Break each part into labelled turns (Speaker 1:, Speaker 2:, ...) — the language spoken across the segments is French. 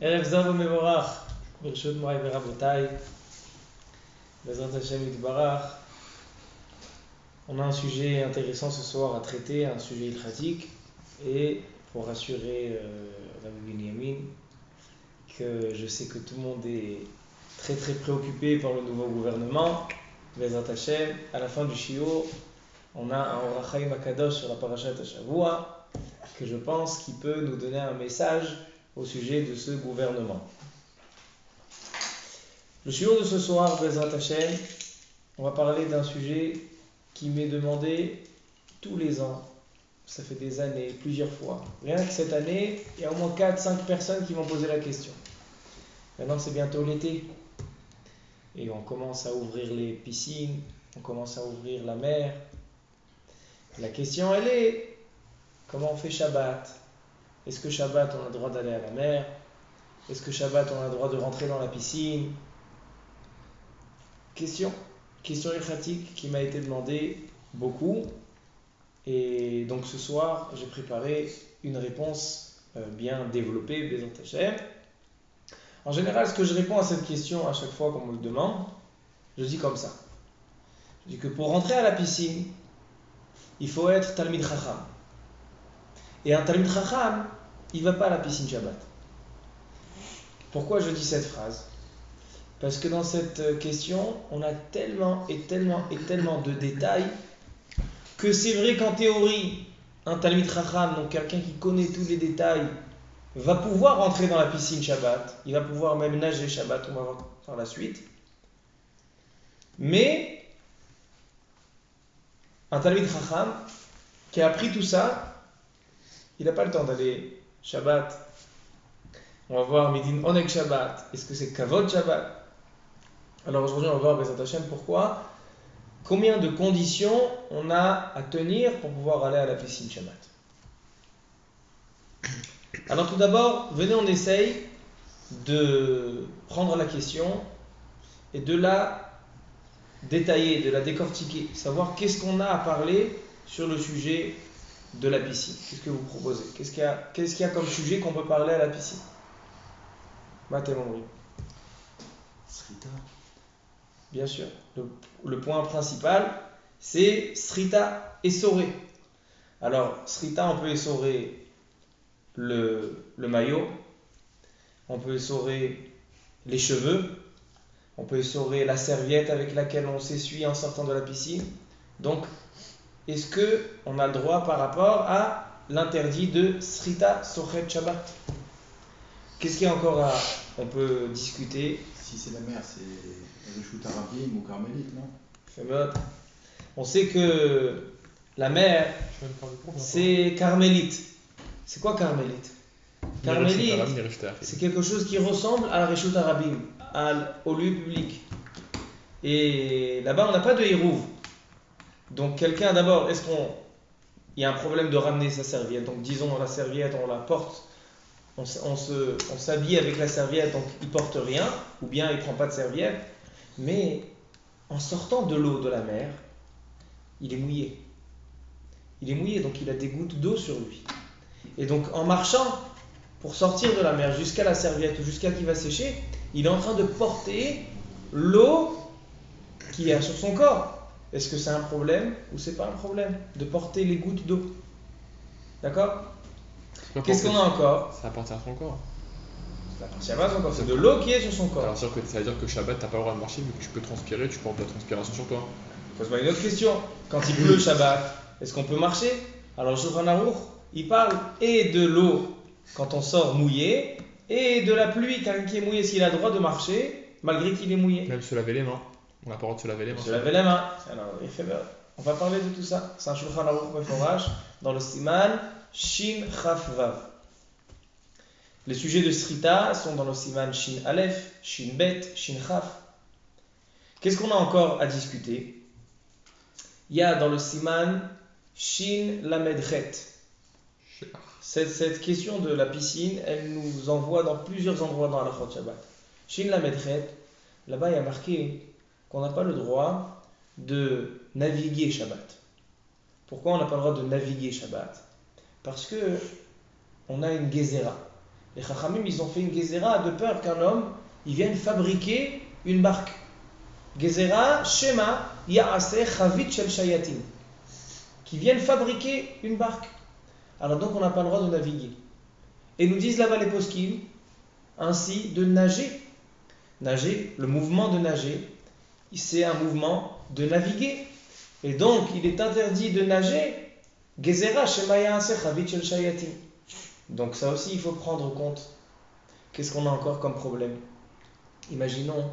Speaker 1: ערב זב ומבורך, ברשות מוריי ורבותיי, בעזרת Hashem Yitbarach. On a un sujet intéressant ce soir à traiter, un sujet ilchatique, et pour rassurer Rabbi Binyamin, que je sais que tout le monde est très très préoccupé par le nouveau gouvernement, Bezrat Hashem, à la fin du shiur, on a un Orach Chaim Akadosh sur la Parashat Hashavua, que je pense qui peut nous donner un message au sujet de ce gouvernement. Le shiur de ce soir, Bezrat Hashem, on va parler d'un sujet qui m'est demandé tous les ans. Ça fait des années, plusieurs fois. Rien que cette année, il y a au moins 4-5 personnes qui m'ont posé la question. Maintenant, c'est bientôt l'été. Et on commence à ouvrir les piscines, on commence à ouvrir la mer. La question, elle est, comment on fait Shabbat? Est-ce que Shabbat, on a le droit d'aller à la mer? Est-ce que Shabbat, on a le droit de rentrer dans la piscine? Question ilchatique qui m'a été demandée beaucoup. Et donc ce soir, j'ai préparé une réponse bien développée, Bezrat Hashem. En général, ce que je réponds à cette question à chaque fois qu'on me le demande, je dis comme ça. Je dis que pour rentrer à la piscine, il faut être Talmid Chacham. Et un Talmid Chacham, il ne va pas à la piscine Shabbat. Pourquoi je dis cette phrase? Parce que dans cette question, on a tellement de détails que c'est vrai qu'en théorie, un Talmid Chacham, donc quelqu'un qui connaît tous les détails, va pouvoir rentrer dans la piscine Shabbat. Il va pouvoir même nager Shabbat, on va voir par la suite. Mais un Talmid Chacham qui a appris tout ça, il n'a pas le temps d'aller Shabbat. On va voir Midin Oneg Shabbat. Est-ce que c'est Kavod Shabbat? Alors aujourd'hui, on va voir Bezrat Hashem pourquoi. Combien de conditions on a à tenir pour pouvoir aller à la piscine Shabbat? Alors tout d'abord, venez, on essaye de prendre la question et de la détailler, de la décortiquer, savoir qu'est-ce qu'on a à parler sur le sujet de la piscine. Qu'est-ce que vous proposez? Qu'est-ce qu'il y a comme sujet qu'on peut parler à la piscine? Matémon.
Speaker 2: Srita.
Speaker 1: Bien sûr. Le point principal, c'est Srita essoré. Alors, Srita, on peut essorer le maillot, on peut essorer les cheveux, on peut essorer la serviette avec laquelle on s'essuie en sortant de la piscine. Donc, est-ce qu'on a le droit par rapport à l'interdit de Srita Sochet Shabbat? Qu'est-ce qu'il y a encore on peut discuter?
Speaker 2: Si c'est la mer, c'est Reshut Arabim ou Carmélite, non?
Speaker 1: On sait que la mer, c'est Carmélite. C'est quoi Carmélite? Carmélite, c'est quelque chose qui ressemble à la Reshut Arabim, au lieu public. Et là-bas, on n'a pas de Hérouv. Donc quelqu'un, d'abord, il y a un problème de ramener sa serviette. Donc disons, la serviette, on la porte, on s'habille avec la serviette, donc il porte rien, ou bien il ne prend pas de serviette. Mais en sortant de l'eau de la mer, il est mouillé. Il est mouillé, donc il a des gouttes d'eau sur lui. Et donc en marchant pour sortir de la mer jusqu'à la serviette ou jusqu'à qu'il va sécher, il est en train de porter l'eau qu'il y a sur son corps. Est-ce que c'est un problème ou c'est pas un problème de porter les gouttes d'eau? D'accord? Qu'est-ce qu'on a encore?
Speaker 3: Ça appartient à son corps.
Speaker 1: Ça appartient pas à son corps, c'est de l'eau qui est sur son corps.
Speaker 3: Alors ça veut dire que Shabbat, t'as pas le droit de marcher vu que tu peux transpirer, tu portes de la transpiration sur toi.
Speaker 1: Pose-moi une autre question. Quand il pleut Shabbat, est-ce qu'on peut marcher? Alors Shulchan Aruch, il parle et de l'eau quand on sort mouillé et de la pluie, quelqu'un qui est mouillé, s'il a le droit de marcher malgré qu'il est mouillé.
Speaker 3: Même se laver les mains. On a pas le droit de se laver les mains.
Speaker 1: Se laver les mains. Alors, on va parler de tout ça. C'est un Shulchan Aruch Meforach dans le Siman Shin Chaf Vav. Les sujets de Srita sont dans le Siman Shin Aleph, Shin Bet, Shin Chaf. Qu'est-ce qu'on a encore à discuter? Il y a dans le Siman Shin Lamed Chet. Cette question de la piscine, elle nous envoie dans plusieurs endroits dans la Chot Shabbat. Shin Lamed Chet, là-bas il y a marqué qu'on n'a pas le droit de naviguer Shabbat. Pourquoi on n'a pas le droit de naviguer Shabbat? Parce que on a une Gezerah. Les Chachamim, ils ont fait une Gezerah de peur qu'un homme, il vienne fabriquer une barque. Gezerah, Shema, Ya'aseh, Chavit Shel Shayatin. Qui viennent fabriquer une barque. Alors donc on n'a pas le droit de naviguer. Et nous disent là-bas les poskim, ainsi de nager. Nager, le mouvement de nager, c'est un mouvement de naviguer. Et donc il est interdit de nager. Gezerah, Shema Ya'aseh, Chavit Shel Shayatin. Donc ça aussi il faut prendre en compte. Qu'est-ce qu'on a encore comme problème? Imaginons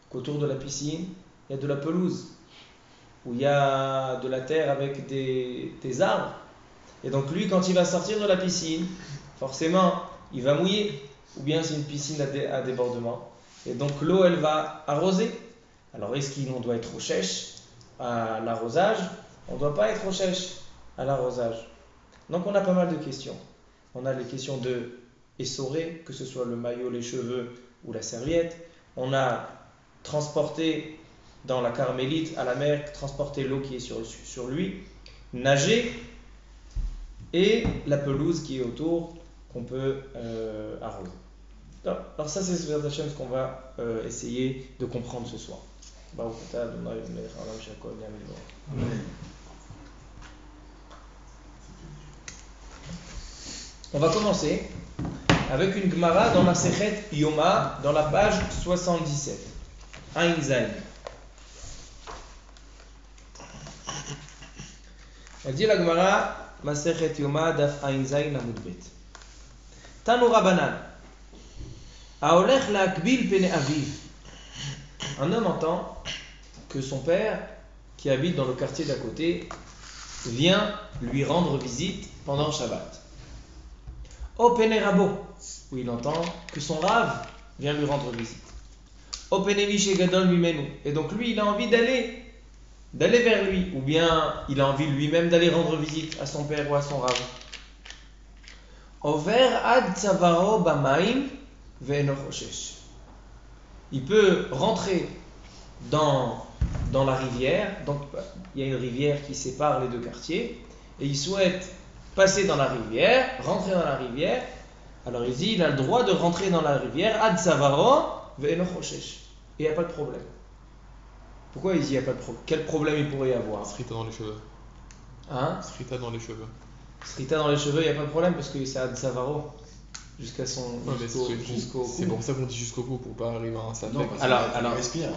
Speaker 1: qu'autour de la piscine, il y a de la pelouse, où il y a de la terre avec des arbres. Et donc lui, quand il va sortir de la piscine, forcément, il va mouiller. Ou bien c'est une piscine à débordement. Et donc l'eau, elle va arroser. Alors est-ce qu'on doit être au chèche à l'arrosage? On ne doit pas être au chèche à l'arrosage. Donc on a pas mal de questions. On a les questions de essorer, que ce soit le maillot, les cheveux ou la serviette. On a transporté dans la carmélite à la mer, transporter l'eau qui est sur lui, nager, et la pelouse qui est autour qu'on peut arroser. Alors ça c'est ce qu'on va essayer de comprendre ce soir. On va commencer avec une Gemara dans la Sechet Yoma, dans la page 77. Ain Zayin. Elle dit la Gemara, Masechet Yoma, Daf Ain Zayin Amud Bet. Tanu Rabanan. Aolech laakbil pene aviv. Un homme entend que son père, qui habite dans le quartier d'à côté, vient lui rendre visite pendant Shabbat. O pene rabo, où il entend que son rave vient lui rendre visite. O pene mishe gadol mimenu, et donc lui il a envie d'aller vers lui, ou bien il a envie lui-même d'aller rendre visite à son père ou à son rave. Over ad tzavaro bamaim ve'eno choshesh. Il peut rentrer dans la rivière, donc il y a une rivière qui sépare les deux quartiers, et il souhaite passer dans la rivière, rentrer dans la rivière. Alors il dit, il a le droit de rentrer dans la rivière, ad savaro ve'eno choshesh. Et il n'y a pas de problème. Pourquoi il dit il n'y a pas de problème? Quel problème il pourrait y avoir?
Speaker 3: Srita dans les cheveux.
Speaker 1: Hein?
Speaker 3: Srita dans les cheveux.
Speaker 1: Srita dans les cheveux, il n'y a pas de problème parce que c'est ad savaro. Jusqu'à son.
Speaker 3: Ouais,
Speaker 1: jusqu'au cou.
Speaker 3: C'est pour ça qu'on dit jusqu'au cou, pour pas arriver à un sapin.
Speaker 2: Non,
Speaker 1: alors
Speaker 2: respire.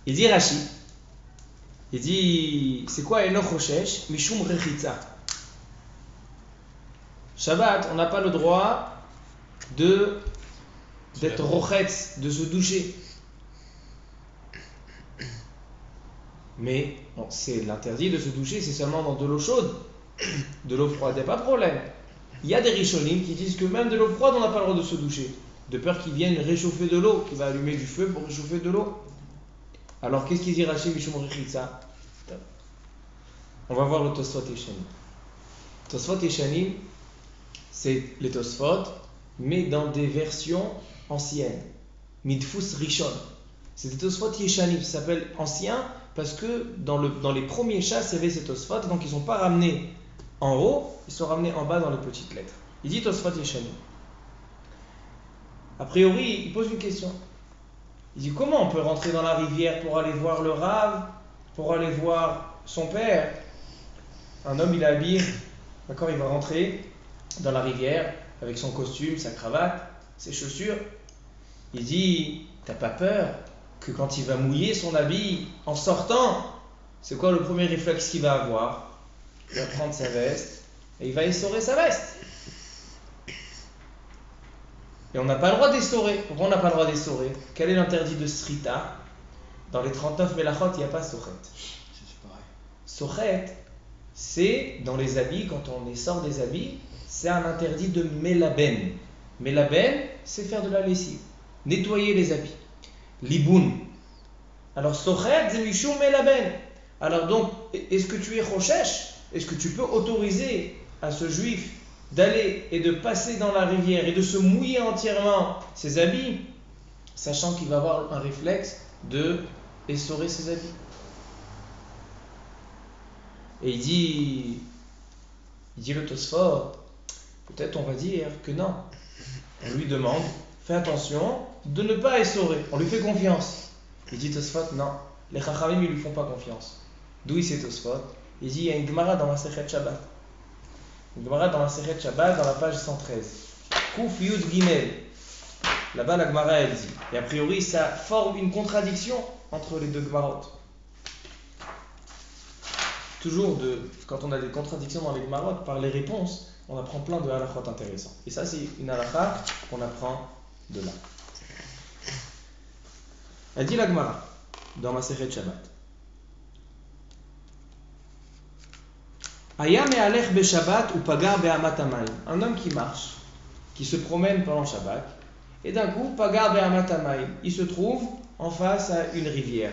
Speaker 1: Il dit Rashi. Il dit c'est quoi Eno Choshesh Mishum Rechitza. Shabbat, on n'a pas le droit d'être rochetz, de se doucher. Mais bon, c'est l'interdit de se doucher, c'est seulement dans de l'eau chaude. De l'eau froide, il n'y a pas de problème. Il y a des rishonim qui disent que même de l'eau froide, on n'a pas le droit de se doucher. De peur qu'ils viennent réchauffer de l'eau, qu'ils va allumer du feu pour réchauffer de l'eau. Alors qu'est-ce qu'il dit Rashi Mishum Rechitza? On va voir le Tosfot Yeshanim. Tosfot Yeshanim, c'est les Tosfot, mais dans des versions anciennes. Midfus Rishon. C'est des Tosfot Yeshanim, ça s'appelle ancien parce que dans les premiers chasses, il y avait ces Tosfot, donc ils ne sont pas ramenés en haut, ils sont ramenés en bas dans les petites lettres. Il dit Tosfot Yeshanim. A priori, il pose une question. Il dit comment on peut rentrer dans la rivière pour aller voir le Rav, pour aller voir son père? Un homme, il est habillé, d'accord, il va rentrer dans la rivière avec son costume, sa cravate, ses chaussures. Il dit, t'as pas peur que quand il va mouiller son habit en sortant, c'est quoi le premier réflexe qu'il va avoir? Il va prendre sa veste et il va essorer sa veste. Et on n'a pas le droit d'essorer. Pourquoi on n'a pas le droit d'essorer? Quel est l'interdit de Srita? Dans les 39 Melachot, il n'y a pas Sochet.
Speaker 2: C'est pareil.
Speaker 1: Sochet, c'est dans les habits, quand on essore des habits, c'est un interdit de Melaben. Melaben, c'est faire de la lessive, nettoyer les habits. Liboun. Alors Sochet, c'est Mishum Melaben. Alors donc, est-ce que tu es Choshesh? Est-ce que tu peux autoriser à ce juif d'aller et de passer dans la rivière et de se mouiller entièrement ses habits, sachant qu'il va avoir un réflexe de essorer ses habits? Et il dit le Tosfot, Peut-être on va dire que non. On lui demande, fais attention de ne pas essorer. On lui fait confiance. Il dit Tosfot, non. Les Chachamim, ils lui font pas confiance. D'où il sait Tosfot? Il dit, il y a une Gemara dans la Sechet Shabbat. Une Gemara dans la Sechet Shabbat, dans la page 113. Kouf Yud Gimel. Là-bas, la Gemara, elle dit. Et a priori, ça forme une contradiction entre les deux Gemarot. Toujours, quand on a des contradictions dans les Gemarot, par les réponses, on apprend plein de halachot intéressants. Et ça, c'est une halakha qu'on apprend de là. Elle dit la Gemara, dans ma Sechet Shabbat. Aya me'alech be'Shabbat ou pagar be'amat hamayim. Un homme qui marche, qui se promène pendant Shabbat, et d'un coup, pagar be'amat hamayim, il se trouve en face à une rivière.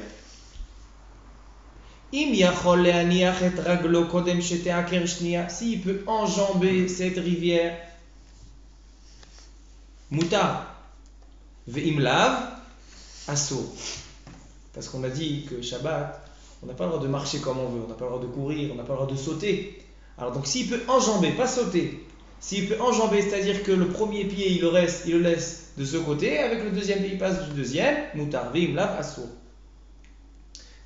Speaker 1: Im yachol le'aniach et raglo kodem shete'aker shniya, s'il peut enjamber cette rivière, mutar, ve'im lav, asur. Parce qu'on a dit que Shabbat, on n'a pas le droit de marcher comme on veut, on n'a pas le droit de courir, on n'a pas le droit de sauter. Alors donc s'il peut enjamber, pas sauter, s'il peut enjamber, c'est-à-dire que le premier pied il le laisse de ce côté, avec le deuxième pied il passe du deuxième, mutar ve'im lav asur.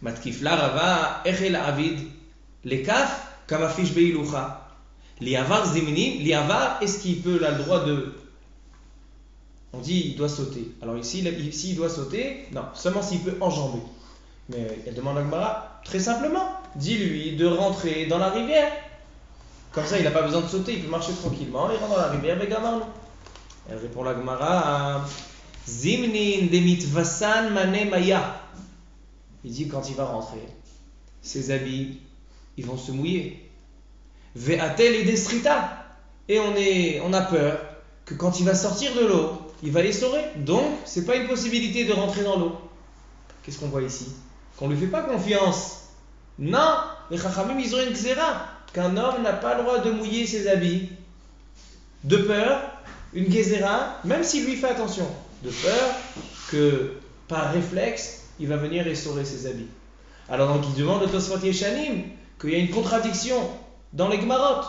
Speaker 1: Matkif la rava echel avid lekaf kamafish beilucha liavar zimnim liavar, est-ce qu'il peut là le droit de, on dit il doit sauter, alors ici il doit sauter, non, seulement s'il peut enjamber. Mais elle demande à Gemara très simplement, dis-lui de rentrer dans la rivière, comme ça il n'a pas besoin de sauter, il peut marcher tranquillement, il rentre dans la rivière avec Gamarno. Elle répond à Gemara zimnin demitvasan mane maya. Il dit quand il va rentrer, ses habits, ils vont se mouiller. Ve'atel et desrita. Et on a peur que quand il va sortir de l'eau, il va essorer. Donc, c'est pas une possibilité de rentrer dans l'eau. Qu'est-ce qu'on voit ici? Qu'on ne lui fait pas confiance. Non, les Chachamim, ils ont une xéra, qu'un homme n'a pas le droit de mouiller ses habits. De peur, une gezéra, même s'il lui fait attention, de peur que par réflexe, il va venir essorer ses habits. Alors donc il demande au Tosfot Yeshanim qu'il y a une contradiction dans les Gemarot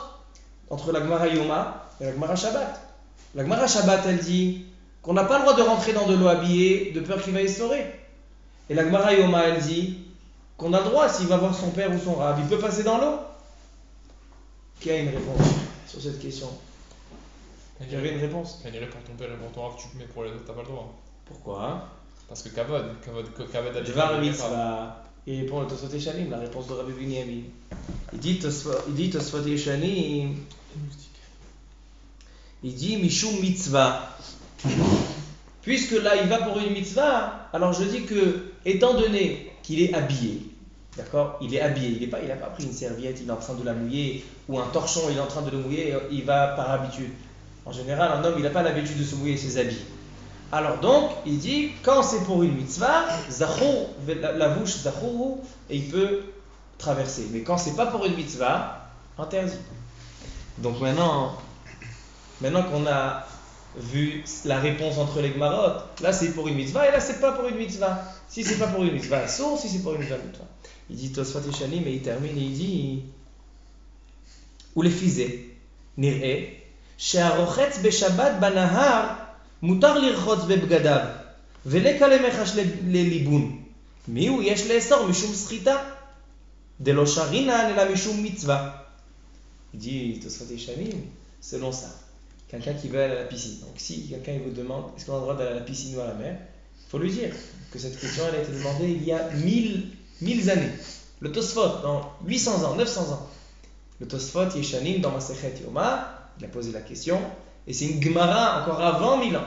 Speaker 1: entre la Gemara Yoma et la Gemara Shabbat. La Gemara Shabbat elle dit qu'on n'a pas le droit de rentrer dans de l'eau habillée de peur qu'il va essorer. Et la Gemara Yoma elle dit qu'on a le droit, s'il va voir son père ou son rab, il peut passer dans l'eau. Qui a une réponse sur cette question? Il y avait une réponse.
Speaker 3: Elle dirait pour ton père et pour ton rab, tu te mets pour les autres, t'as pas le droit.
Speaker 1: Pourquoi?
Speaker 3: Parce que Kavod
Speaker 1: Dvar mitzvah. Il répond au Tosfot Yeshanim, la réponse de Rabbi Binyamin. Il dit Tosfot Yeshanim, il dit Mishum mitzvah. Puisque là il va pour une mitzvah, alors je dis que, étant donné qu'il est habillé, d'accord, il est habillé, il n'a pas pris une serviette, il est en train de la mouiller, ou un torchon, il est en train de le mouiller, il va par habitude. En général, un homme, il n'a pas l'habitude de se mouiller ses habits. Alors donc, il dit, quand c'est pour une mitzvah, zachur, la bouche zachur, et il peut traverser. Mais quand c'est pas pour une mitzvah, interdit. Donc maintenant qu'on a vu la réponse entre les Gemarot, là c'est pour une mitzvah et là c'est pas pour une mitzvah. Si c'est pas pour une mitzvah, sauf si c'est pour une mitzvah. Il dit Tosfot Yeshanim, mais il termine et il dit, ou les fizé, nir'e, she'arochetz be'shabbat banahar, מותר לרחוץ בבגדיו ולקלמחש לליבון. מי הוא? יש לאסור משום סחיטה. דלא שרינן אלא משום מצווה. Il dit, Tosfot Yeshanim, selon ça, quelqu'un qui va aller à la piscine. Donc si quelqu'un il vous demande, est-ce qu'on a le droit d'aller à la piscine ou à la mer, il faut lui dire que cette question elle a été demandée il y a 1000 années. Le Tosfot, dans 800 ans, 900 ans. Le Tosfot Yeshanim, dans Masechet Yoma, il a posé la question. Et c'est une Gemara encore avant 1000 ans.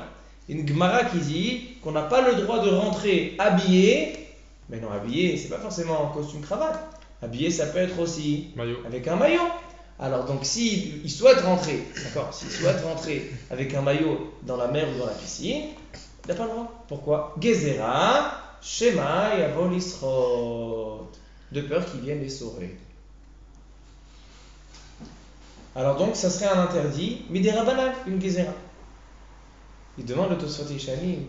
Speaker 1: Une Gemara qui dit qu'on n'a pas le droit de rentrer habillé. Mais non, habillé, c'est pas forcément en costume cravate. Habillé, ça peut être aussi
Speaker 3: maillot.
Speaker 1: Avec un maillot. Alors donc s'il souhaite rentrer, d'accord, s'il souhaite rentrer avec un maillot dans la mer ou dans la piscine, il n'a pas le droit. Pourquoi? Gezerah, Shema, Yavol Isrot. De peur qu'ils viennent essorer. Alors donc, ça serait un interdit, mais des rabanan, une gezerah. Il demande le Tosfot Yeshanim,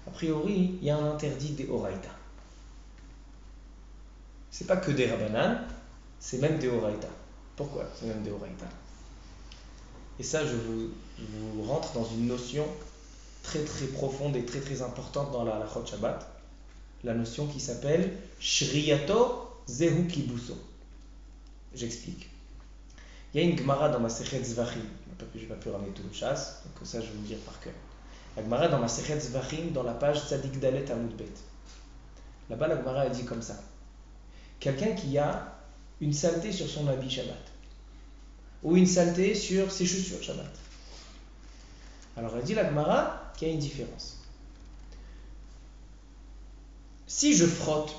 Speaker 1: a priori, il y a un interdit des oraïta. C'est pas que des rabanan, c'est même des oraïta. Pourquoi c'est même des oraïta? Et ça, je vous rentre dans une notion très très profonde et très très importante dans la halachot Shabbat, la notion qui s'appelle Shriyato Zehu Kibuso. J'explique. Il y a une Gemara dans Masechet Zvachim, je n'ai pas pu ramener tout le chasse, donc ça je vais vous le dire par cœur. La Gemara dans Masechet Zvachim, dans la page Tzadik Dalet Amud Bet. Là-bas, la Gemara a dit comme ça. Quelqu'un qui a une saleté sur son habit Shabbat, ou une saleté sur ses chaussures Shabbat. Alors elle dit la Gemara qu'il y a une différence. Si je frotte,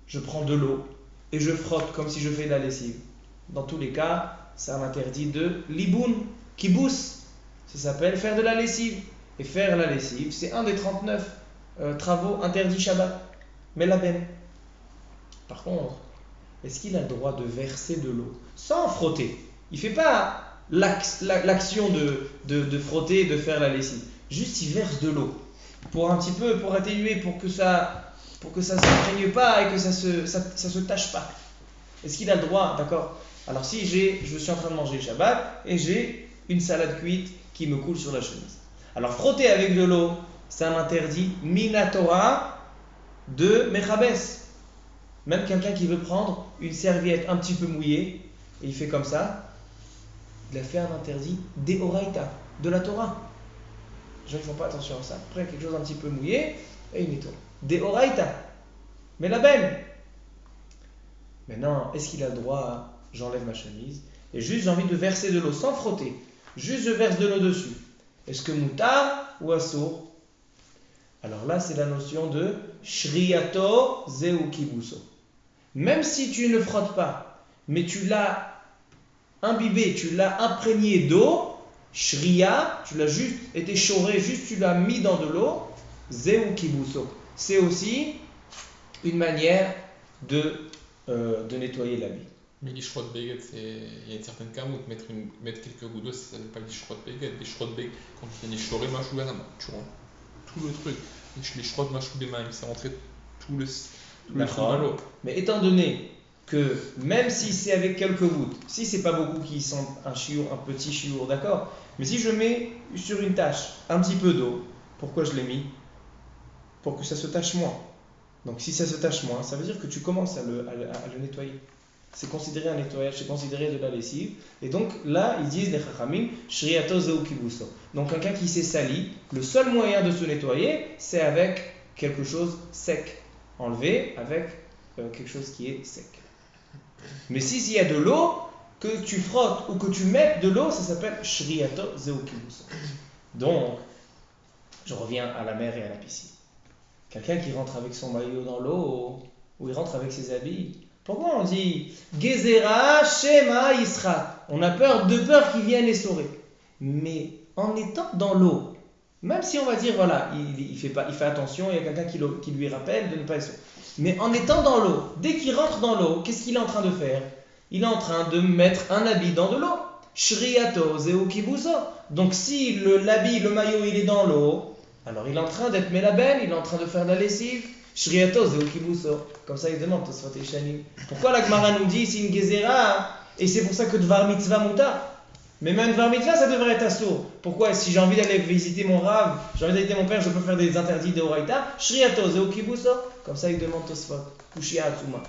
Speaker 1: je prends de l'eau et je frotte comme si je fais de la lessive. Dans tous les cas, c'est un interdit de liboun, kibous. Ça s'appelle faire de la lessive. Et faire la lessive, c'est un des 39 travaux interdits Shabbat. Mais la peine. Par contre, est-ce qu'il a le droit de verser de l'eau sans frotter? Il ne fait pas l'action de frotter et de faire la lessive. Juste il verse de l'eau pour un petit peu, pour atténuer, pour que ça ne s'imprègne pas et que ça se tâche pas. Est-ce qu'il a le droit? D'accord. Alors si je suis en train de manger le Shabbat et j'ai une salade cuite qui me coule sur la chemise. Alors frotter avec de l'eau, c'est un interdit minatora de Mechabes. Même quelqu'un qui veut prendre une serviette un petit peu mouillée et il fait comme ça, il a fait un interdit d'Eoraita, de la Torah. Les gens ne font pas attention à ça. Après, quelque chose un petit peu mouillé et il nettoie. D'Eoraita. Mais la belle. Maintenant, est-ce qu'il a le droit à j'enlève ma chemise et juste j'ai envie de verser de l'eau sans frotter, juste je verse de l'eau dessus. Est-ce que moutar ou assour? Alors là, c'est la notion de shriyato zeu kibuso. Même si tu ne frottes pas, mais tu l'as imbibé, tu l'as imprégné d'eau, shriya, tu l'as juste été chauré, juste tu l'as mis dans de l'eau, zeu kibuso. C'est aussi une manière de nettoyer l'habit.
Speaker 3: Mais l'ishrot beged, il y a une certaine camoute, mettre quelques gouttes d'eau, ça ne s'appelle pas l'ishrot beged. L'ishrot beged, quand tu fais l'ishrot machou benam, tu rentres tout le truc. L'ishrot machou benam, c'est rentré tout le truc dans l'eau.
Speaker 1: Mais étant donné que même si c'est avec quelques gouttes, si c'est pas beaucoup qui sentent un chiour, un petit chiour, d'accord, mais si je mets sur une tâche un petit peu d'eau, pourquoi je l'ai mis? Pour que ça se tâche moins. Donc si ça se tâche moins, ça veut dire que tu commences à le nettoyer. C'est considéré un nettoyage, c'est considéré de la lessive. Et donc là, ils disent les chachamim, shriyato zeu kibuso. Donc quelqu'un qui s'est sali, le seul moyen de se nettoyer, c'est avec quelque chose sec. Enlevé avec quelque chose qui est sec. Mais s'il y a de l'eau, que tu frottes ou que tu mettes de l'eau, ça s'appelle shriyato zeu kibuso. Donc, je reviens à la mer et à la piscine. Quelqu'un qui rentre avec son maillot dans l'eau, ou il rentre avec ses habits. Pourquoi on dit Gezerah Shema Yisra? On a peur qu'ils viennent essorer. Mais en étant dans l'eau, même si on va dire voilà, il fait attention, il y a quelqu'un qui lui rappelle de ne pas essorer. Mais en étant dans l'eau, dès qu'il rentre dans l'eau, qu'est-ce qu'il est en train de faire? Il est en train de mettre un habit dans de l'eau. Shriyato Zeu Kibuso. Donc si l'habit, le maillot, il est dans l'eau, alors il est en train d'être melaben, il est en train de faire de la lessive. Shriyato Zeu Kibuso. Comme ça, il demande Tosfot et Shanim. Pourquoi la Gemara nous dit c'est une gezerah? Et c'est pour ça que Dvar Mitzvah Muta. Mais même Dvar Mitzvah, ça devrait être assour. Pourquoi? Si j'ai envie d'aller visiter mon Rav, j'ai envie d'aller visiter mon père, je peux faire des interdits de Horaïta. Shriyato Zeu Kibuso. Comme ça, il demande Tosfot. Kushia Atsuma.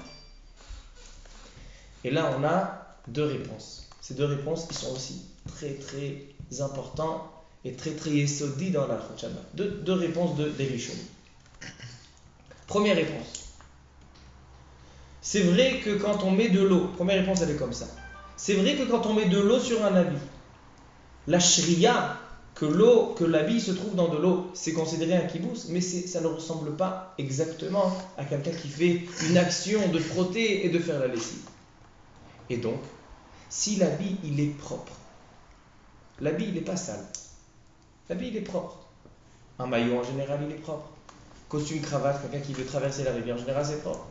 Speaker 1: Et là, on a deux réponses. Ces deux réponses qui sont aussi très très importantes et très très yesodi dans la Shabbat. Deux réponses des Rishonim. Première réponse. C'est vrai que quand on met de l'eau, première réponse elle est comme ça. C'est vrai que quand on met de l'eau sur un habit, la shriya, que l'habit se trouve dans de l'eau, c'est considéré un kibous, mais ça ne ressemble pas exactement à quelqu'un qui fait une action de frotter et de faire la lessive. Et donc, si l'habit il est propre, l'habit il n'est pas sale, l'habit il est propre. Un maillot en général il est propre. Costume, cravate, quelqu'un qui veut traverser la rivière en général c'est propre.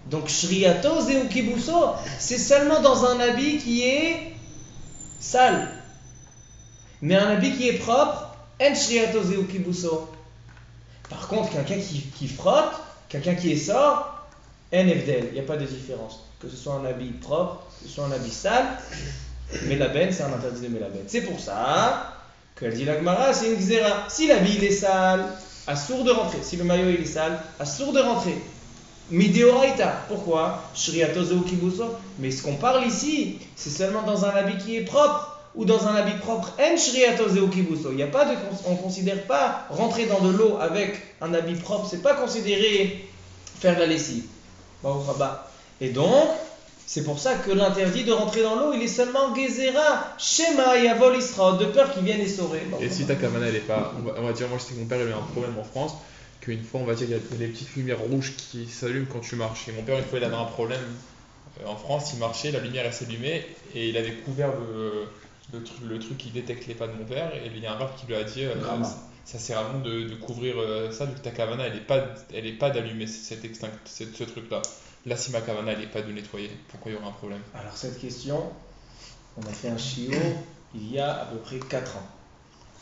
Speaker 1: Donc shriyato zeu kibuso, c'est seulement dans un habit qui est sale. Mais un habit qui est propre, en shriyato zeu kibuso. Par contre, quelqu'un qui frotte, quelqu'un qui est sort, en evdel, il n'y a pas de différence. Que ce soit un habit propre, que ce soit un habit sale, Melaben, c'est un interdit de Melaben. C'est pour ça qu'elle dit la Gemara, c'est une xéra. Si l'habit il est sale, assour de rentrer. Si le maillot il est sale, assour de rentrer. Mideoraita. Pourquoi? Shriatozo kibuso. Mais ce qu'on parle ici, c'est seulement dans un habit qui est propre. Ou dans un habit propre, en shriatozo kibuso. Il y a pas de, on ne considère pas rentrer dans de l'eau avec un habit propre. C'est pas considéré faire de la lessive. Et donc, c'est pour ça que l'interdit de rentrer dans l'eau, il est seulement gezera, shema et avol isra, de peur qu'ils viennent essorer.
Speaker 3: Et si ta kavana, elle est pas, on va dire, moi je sais que mon père il a eu un problème en France, qu'une fois on va dire il y a des petites lumières rouges qui s'allument quand tu marches. Et mon père une fois il avait un problème en France, il marchait, la lumière elle s'allumait et il avait couvert le truc qui détecte les pas de mon père et il y a un rab qui lui a dit ça sert à rien de couvrir ça vu que ta kavana elle est pas d'allumer ce truc là. Là, si ma kavana elle n'est pas de nettoyer, pourquoi il y aura un problème?
Speaker 1: Alors cette question, on a fait un shiur il y a à peu près 4 ans.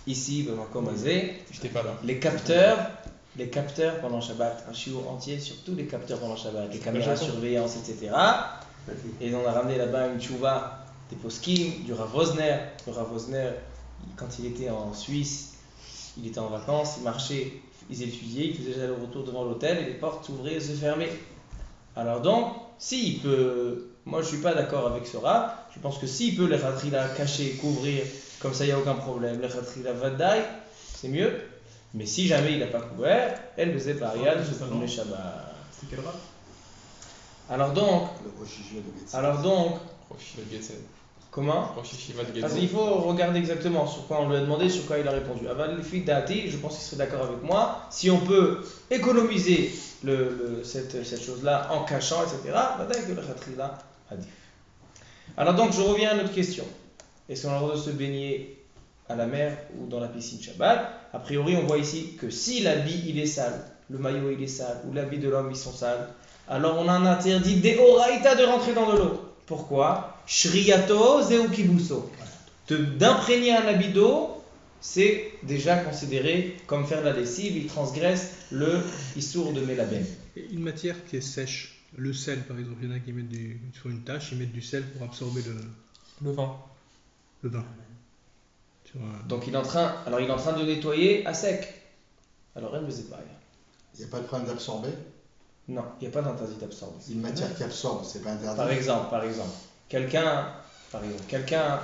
Speaker 1: Ici, Bamakom Azé,
Speaker 3: j'étais pas là.
Speaker 1: Les capteurs pendant Shabbat, un shiur entier sur tous les capteurs pendant Shabbat, les caméras de surveillance, etc. Et on a ramené là-bas une tchouva des poskim, du Rav Wosner. Le Rav Wosner, quand il était en Suisse, il était en vacances, il marchait, ils étudiaient, il faisait déjà le retour devant l'hôtel et les portes s'ouvraient et se fermaient. Alors donc, s'il peut, moi je ne suis pas d'accord avec ce rab, je pense que s'il peut les ratrila cacher, couvrir, comme ça il n'y a aucun problème, les ratrila vadaï, c'est mieux. Mais si jamais il n'a pas couvert, elle faisait paria de se promener Shabbat.
Speaker 2: C'est quel rab?
Speaker 1: Alors donc, comment? Il faut regarder exactement sur quoi on lui a demandé, sur quoi il a répondu. Aval fi dati, je pense qu'il serait d'accord avec moi. Si on peut économiser cette chose-là en cachant, etc., que le khatrila hadif. Alors donc, je reviens à notre question. Est-ce qu'on a le droit de se baigner à la mer ou dans la piscine Shabbat? A priori, on voit ici que si l'habit il est sale, le maillot il est sale, ou l'habit de l'homme ils sont sales, alors on a un interdit d'Eoraïta de rentrer dans de l'eau. Pourquoi? Shriyato zeu kibuso. D'imprégner un habit d'eau, c'est déjà considéré comme faire de la lessive, il transgresse le issour de Melaben.
Speaker 4: Une matière qui est sèche, le sel par exemple, il y en a qui mettent sur une tâche, ils mettent du sel pour absorber
Speaker 3: le vin.
Speaker 4: Le vin.
Speaker 1: Donc il est en train de nettoyer à sec. Alors elle ne faisait pas.
Speaker 2: Il n'y a pas de problème d'absorber?
Speaker 1: Non, il n'y a pas d'interdit d'absorber.
Speaker 2: Une matière qui absorbe, c'est pas interdit.
Speaker 1: Par exemple, quelqu'un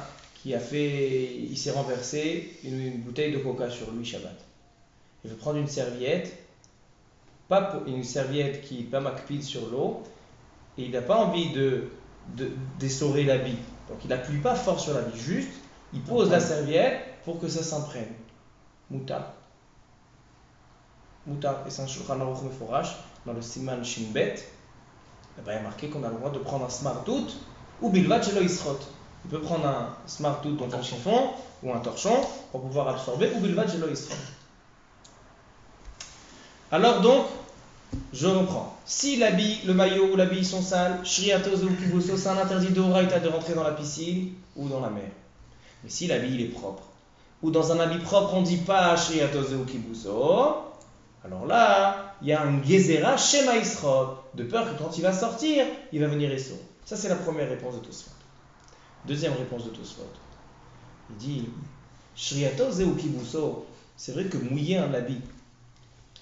Speaker 1: il s'est renversé une bouteille de coca sur lui Shabbat. Il veut prendre une serviette, une serviette qui n'est pas makpid sur l'eau, et il n'a pas envie d'essorer l'habit. Donc il n'appuie pas fort sur l'habit, juste il pose la serviette pour que ça s'imprègne. Mouta. Et c'est un Shulchan Aruch Meforash dans le Siman Shinbet. Il y a marqué qu'on a le droit de prendre un smartout ou bilvat shelo isrot. Il peut prendre un smartout, donc un chiffon ou un torchon pour pouvoir absorber ou bilvat shelo isrot. Alors donc, je reprends. Si le maillot ou l'habit sont sales, shriatos ou kibuso, c'est un interdit d'oraïta de rentrer dans la piscine ou dans la mer. Mais si l'habit il est propre, ou dans un habit propre on ne dit pas shriatos ou kibuso, alors là, il y a un gezera shema isrot, de peur que quand il va sortir, il va venir esso. Ça c'est la première réponse de Tosfot. Deuxième réponse de Tosfot. Il dit shriatos ou kibuso, c'est vrai que mouiller un habit,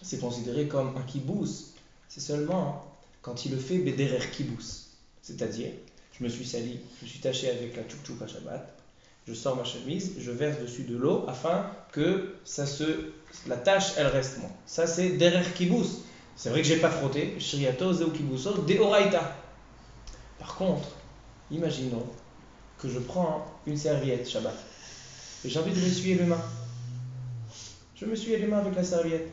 Speaker 1: c'est considéré comme un kibous. C'est seulement quand il le fait bederer kibous. C'est-à-dire, je me suis sali, je me suis taché avec la tchouk-tchouk à Shabbat, je sors ma chemise, je verse dessus de l'eau afin que la tache elle reste moi. Ça c'est derer kibous. C'est vrai que j'ai pas frotté, shriato zeu kibuso deoraita. Par contre, imaginons que je prends une serviette Shabbat et j'ai envie de m'essuyer les mains. Je me suis les mains avec la serviette.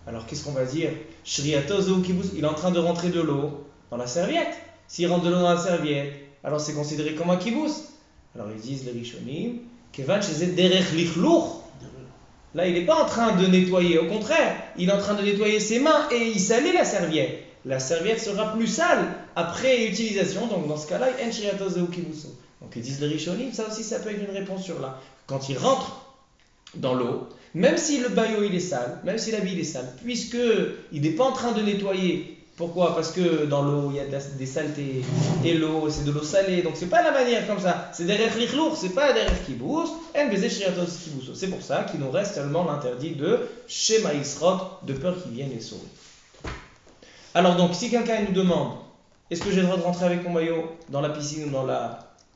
Speaker 1: Alors qu'est-ce qu'on va dire? Shriato zeu kibus, il est en train de rentrer de l'eau dans la serviette. S'il rentre de l'eau dans la serviette, alors c'est considéré comme un kibous. Alors ils disent les rishonim, kevan chez derech lichlouch. Là il n'est pas en train de nettoyer, au contraire, il est en train de nettoyer ses mains et il salit la serviette. La serviette sera plus sale après utilisation, donc dans ce cas-là, en shriato zeu kibuso. Donc ils disent les rishonim, ça aussi ça peut être une réponse sur là. Quand il rentre dans l'eau, même si le maillot il est sale, même si l'habit il est sale, puisque il n'est pas en train de nettoyer Pourquoi? Parce que dans l'eau, il y a des saletés. Et l'eau, c'est de l'eau salée. Donc, c'est pas la manière comme ça. C'est des rêves lichlour, c'est pas des rêves kibous. C'est pour ça qu'il nous reste seulement l'interdit de Shema Yisrot, de peur qu'ils viennent les sauver. Alors, donc, si quelqu'un nous demande est-ce que j'ai le droit de rentrer avec mon maillot dans la piscine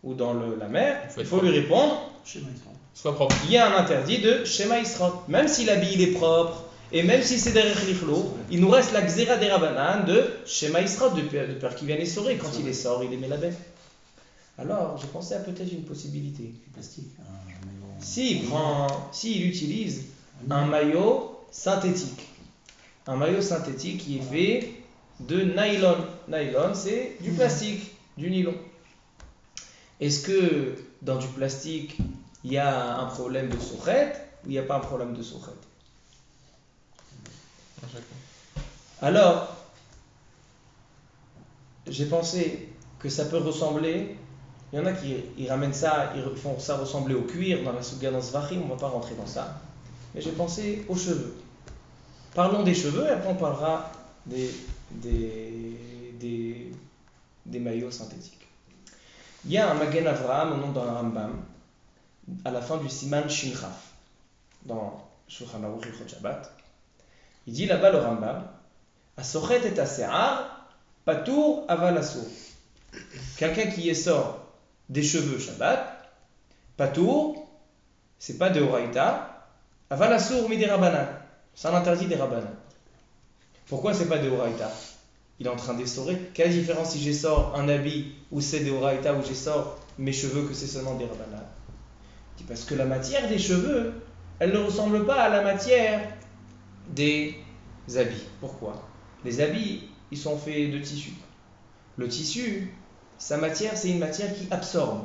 Speaker 1: ou dans la mer, il faut lui répondre
Speaker 3: sois propre.
Speaker 1: Il y a un interdit de Shema Yisrot. Même si l'habit il est propre, et même si c'est derrière l'iflo, il nous reste la Xéra des Rabbanan de Shema Yisrot, de peur qu'il vienne essorer. Quand il les sort, il les met la bête. Alors, j'ai pensé à peut-être une possibilité.
Speaker 2: Plastique.
Speaker 1: S'il utilise un maillot synthétique. Un maillot synthétique qui est fait de nylon. Nylon, c'est du plastique, du nylon. Est-ce que dans du plastique, il y a un problème de sourette ou il n'y a pas un problème de sourette? Alors, j'ai pensé que ça peut ressembler. Il y en a qui ramènent ça, ils font ça ressembler au cuir dans la Souga dans Zvachim, on ne va pas rentrer dans ça. Mais j'ai pensé aux cheveux. Parlons des cheveux et après on parlera des maillots synthétiques. Il y a un Magen Avraham au nom d'un Rambam à la fin du Siman Shinchaf dans Shulchan Aruch Hilchot Shabbat. Il dit là-bas le Rambam Asochet et Ase'ar Patour Aval Asur. Quelqu'un qui sort des cheveux Shabbat, Patour, c'est pas de Horaïta, Aval Asur mi des Rabbanan. C'est un interdit des Rabbanan. Pourquoi c'est pas de Horaïta? Il est en train d'essorer. Quelle différence si j'essore un habit où c'est de Horaïta, où j'essore mes cheveux que c'est seulement des Rabbanan? Parce que la matière des cheveux, elle ne ressemble pas à la matière des habits. Pourquoi? Les habits, ils sont faits de tissu. Le tissu, sa matière, c'est une matière qui absorbe.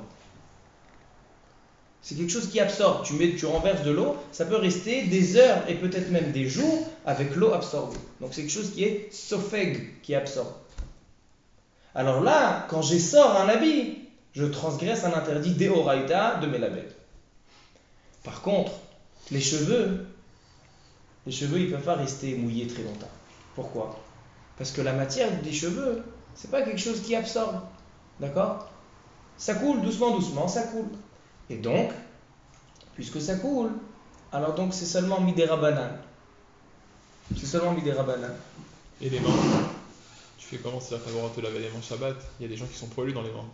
Speaker 1: C'est quelque chose qui absorbe. Tu renverses de l'eau, ça peut rester des heures et peut-être même des jours avec l'eau absorbée. Donc c'est quelque chose qui est sophègue, qui absorbe. Alors là, quand j'essore un habit, je transgresse un interdit d'Eoraïta de Melabed. Par contre, les cheveux, ils ne peuvent pas rester mouillés très longtemps. Pourquoi? Parce que la matière des cheveux, c'est pas quelque chose qui absorbe. D'accord? Ça coule doucement, ça coule. Et donc, puisque ça coule, alors donc c'est seulement midé Rabbanan. C'est seulement midé Rabbanan.
Speaker 3: Et les mains? Tu fais comment si tu vas te laver les mains Shabbat? Il y a des gens qui sont poilus dans les mains.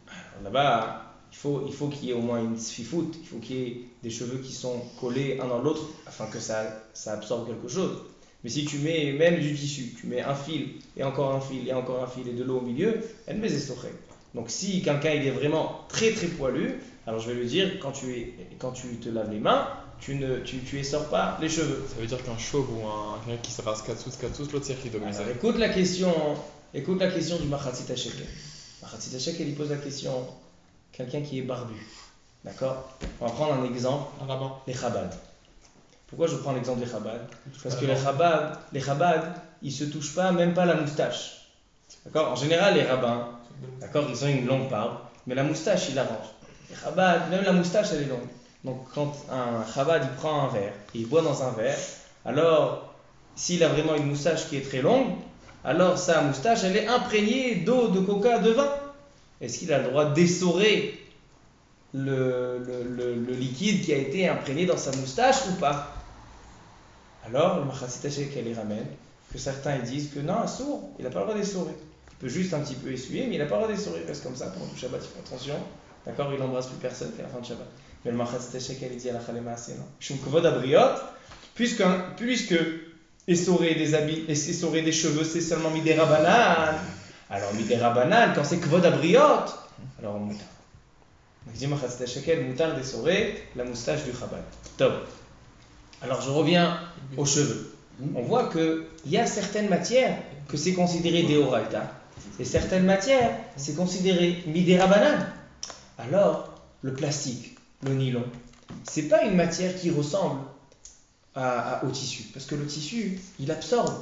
Speaker 1: Alors là-bas, il faut qu'il y ait au moins une sfifout, il faut qu'il y ait des cheveux qui sont collés un dans l'autre afin que ça absorbe quelque chose. Mais si tu mets même du tissu, tu mets un fil et encore un fil et encore un fil et de l'eau au milieu, elle met estoché. Donc si quelqu'un il est vraiment très très poilu, alors je vais lui dire quand tu te laves les mains, tu essores pas les cheveux.
Speaker 3: Ça veut dire qu'un chauve ou quelqu'un qui se rase 4 sous, l'autre c'est qui doit
Speaker 1: alors écoute la question du Machatzit HaShekel. Machatzit HaShekel il pose la question quelqu'un qui est barbu. D'accord? On va prendre un exemple.
Speaker 3: Un rabbin.
Speaker 1: Les Chabad. Pourquoi je prends l'exemple des Chabad? Parce que les Chabad, ils se touchent pas, même pas la moustache. D'accord? En général, les rabbins, d'accord, ils ont une longue barbe, mais la moustache, ils l'arrangent. Les Chabad, même la moustache, elle est longue. Donc, quand un Chabad, il prend un verre, et il boit dans un verre, alors, s'il a vraiment une moustache qui est très longue, alors sa moustache, elle est imprégnée d'eau, de coca, de vin. Est-ce qu'il a le droit d'essorer le liquide qui a été imprégné dans sa moustache ou pas? Alors, le Machatzit HaShekel les ramène, que certains ils disent que non, un sourd, il n'a pas le droit d'essorer. Il peut juste un petit peu essuyer, mais il n'a pas le droit d'essorer. Il reste comme ça pendant tout Shabbat, il fait attention. D'accord, il n'embrasse plus personne qu'à la fin de Shabbat. Mais le Machatzit HaShekel il dit à la Chalema c'est non. Shum Kovod Abriot, puisque essorer des habits, essorer des cheveux, c'est seulement midé Rabbanan. Alors midé Rabbanan, quand c'est Kvod Abriot, alors on moutarde. Donc dit Machatzit HaShekel, moutarde d'essorer la moustache du Chabad. Top. Alors je reviens aux cheveux. On voit qu'il y a certaines matières que c'est considéré Deoraita et certaines matières c'est considéré Midé Rabbanan. Alors le plastique, le nylon, c'est pas une matière qui ressemble au tissu parce que le tissu il absorbe.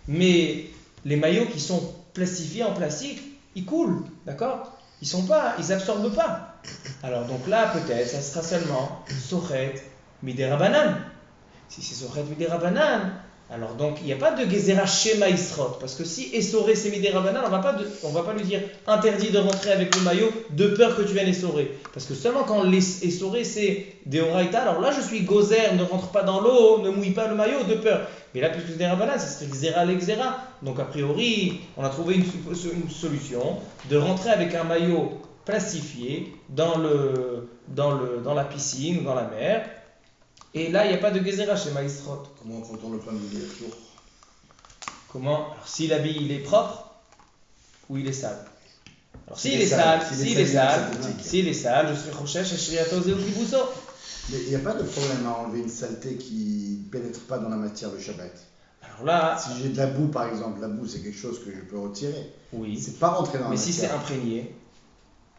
Speaker 1: Mais les maillots qui sont plastifiés en plastique, ils coulent, d'accord? Ils absorbent pas. Alors donc là peut-être ça sera seulement Sochet Midé Rabbanan. Si c'est Sochet Midé Rabbanan, Alors donc, il n'y a pas de Gezerah Shema Isrot, parce que si essorer c'est Midé Rabanan, on va pas lui dire interdit de rentrer avec le maillot de peur que tu viennes essorer. Parce que seulement quand essorer c'est Deoraita, alors là je suis gozer, ne rentre pas dans l'eau, ne mouille pas le maillot de peur. Mais là, puisque c'est des Rabanan, ça serait Gezerah l'Exera. Donc a priori, on a trouvé une solution de rentrer avec un maillot plastifié dans la piscine ou dans la mer. Et là, il n'y a pas de Gezerah chez Maïsrot.
Speaker 2: Comment quand on le prend du tour?
Speaker 1: Comment? Alors, si l'habit il est propre ou il est sale. Alors, s'il est sale, je suis Rochesh et Shriato Zéou Kibousso.
Speaker 2: Mais il n'y a pas de problème à enlever une saleté qui ne pénètre pas dans la matière de Shabbat.
Speaker 1: Alors là.
Speaker 2: Si j'ai de la boue par exemple, la boue c'est quelque chose que je peux retirer.
Speaker 1: Oui.
Speaker 2: C'est pas rentrer dans la matière.
Speaker 1: Mais si c'est imprégné,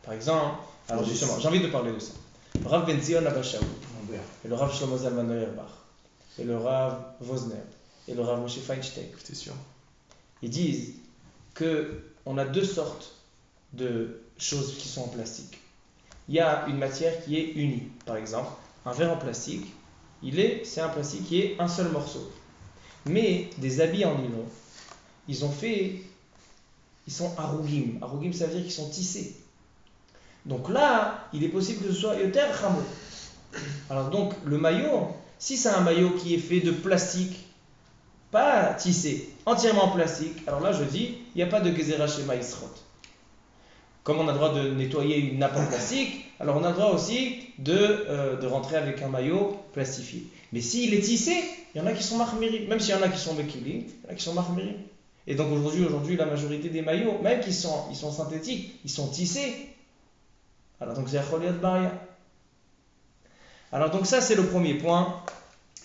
Speaker 1: par exemple. Alors, justement, j'ai envie de parler de ça. Rav Ben Zion Abashaou, et le Rav Shlomo Zalman Auerbach, et le Rav Vosner, et le Rav Moshe Feinstein,
Speaker 3: c'est sûr.
Speaker 1: Ils disent qu'on a deux sortes de choses qui sont en plastique. Il y a une matière qui est unie. Par exemple, un verre en plastique, c'est un plastique qui est un seul morceau. Mais des habits en nylon, ils sont arugim. Arugim, ça veut dire qu'ils sont tissés. Donc là, il est possible que ce soit yoter chamo. Alors donc, le maillot, si c'est un maillot qui est fait de plastique, pas tissé, entièrement en plastique, alors là je dis, il n'y a pas de Gezerah Shema Isrot. Comme on a le droit de nettoyer une nappe en plastique, alors on a le droit aussi de rentrer avec un maillot plastifié. Mais s'il est tissé, il y en a qui sont mahmiri, même s'il y en a qui sont bekili, il y en a qui sont mahmiri. Et donc aujourd'hui, la majorité des maillots, même qu'ils sont synthétiques, ils sont tissés. Alors donc c'est Acholiot Baria. Alors donc ça c'est le premier point,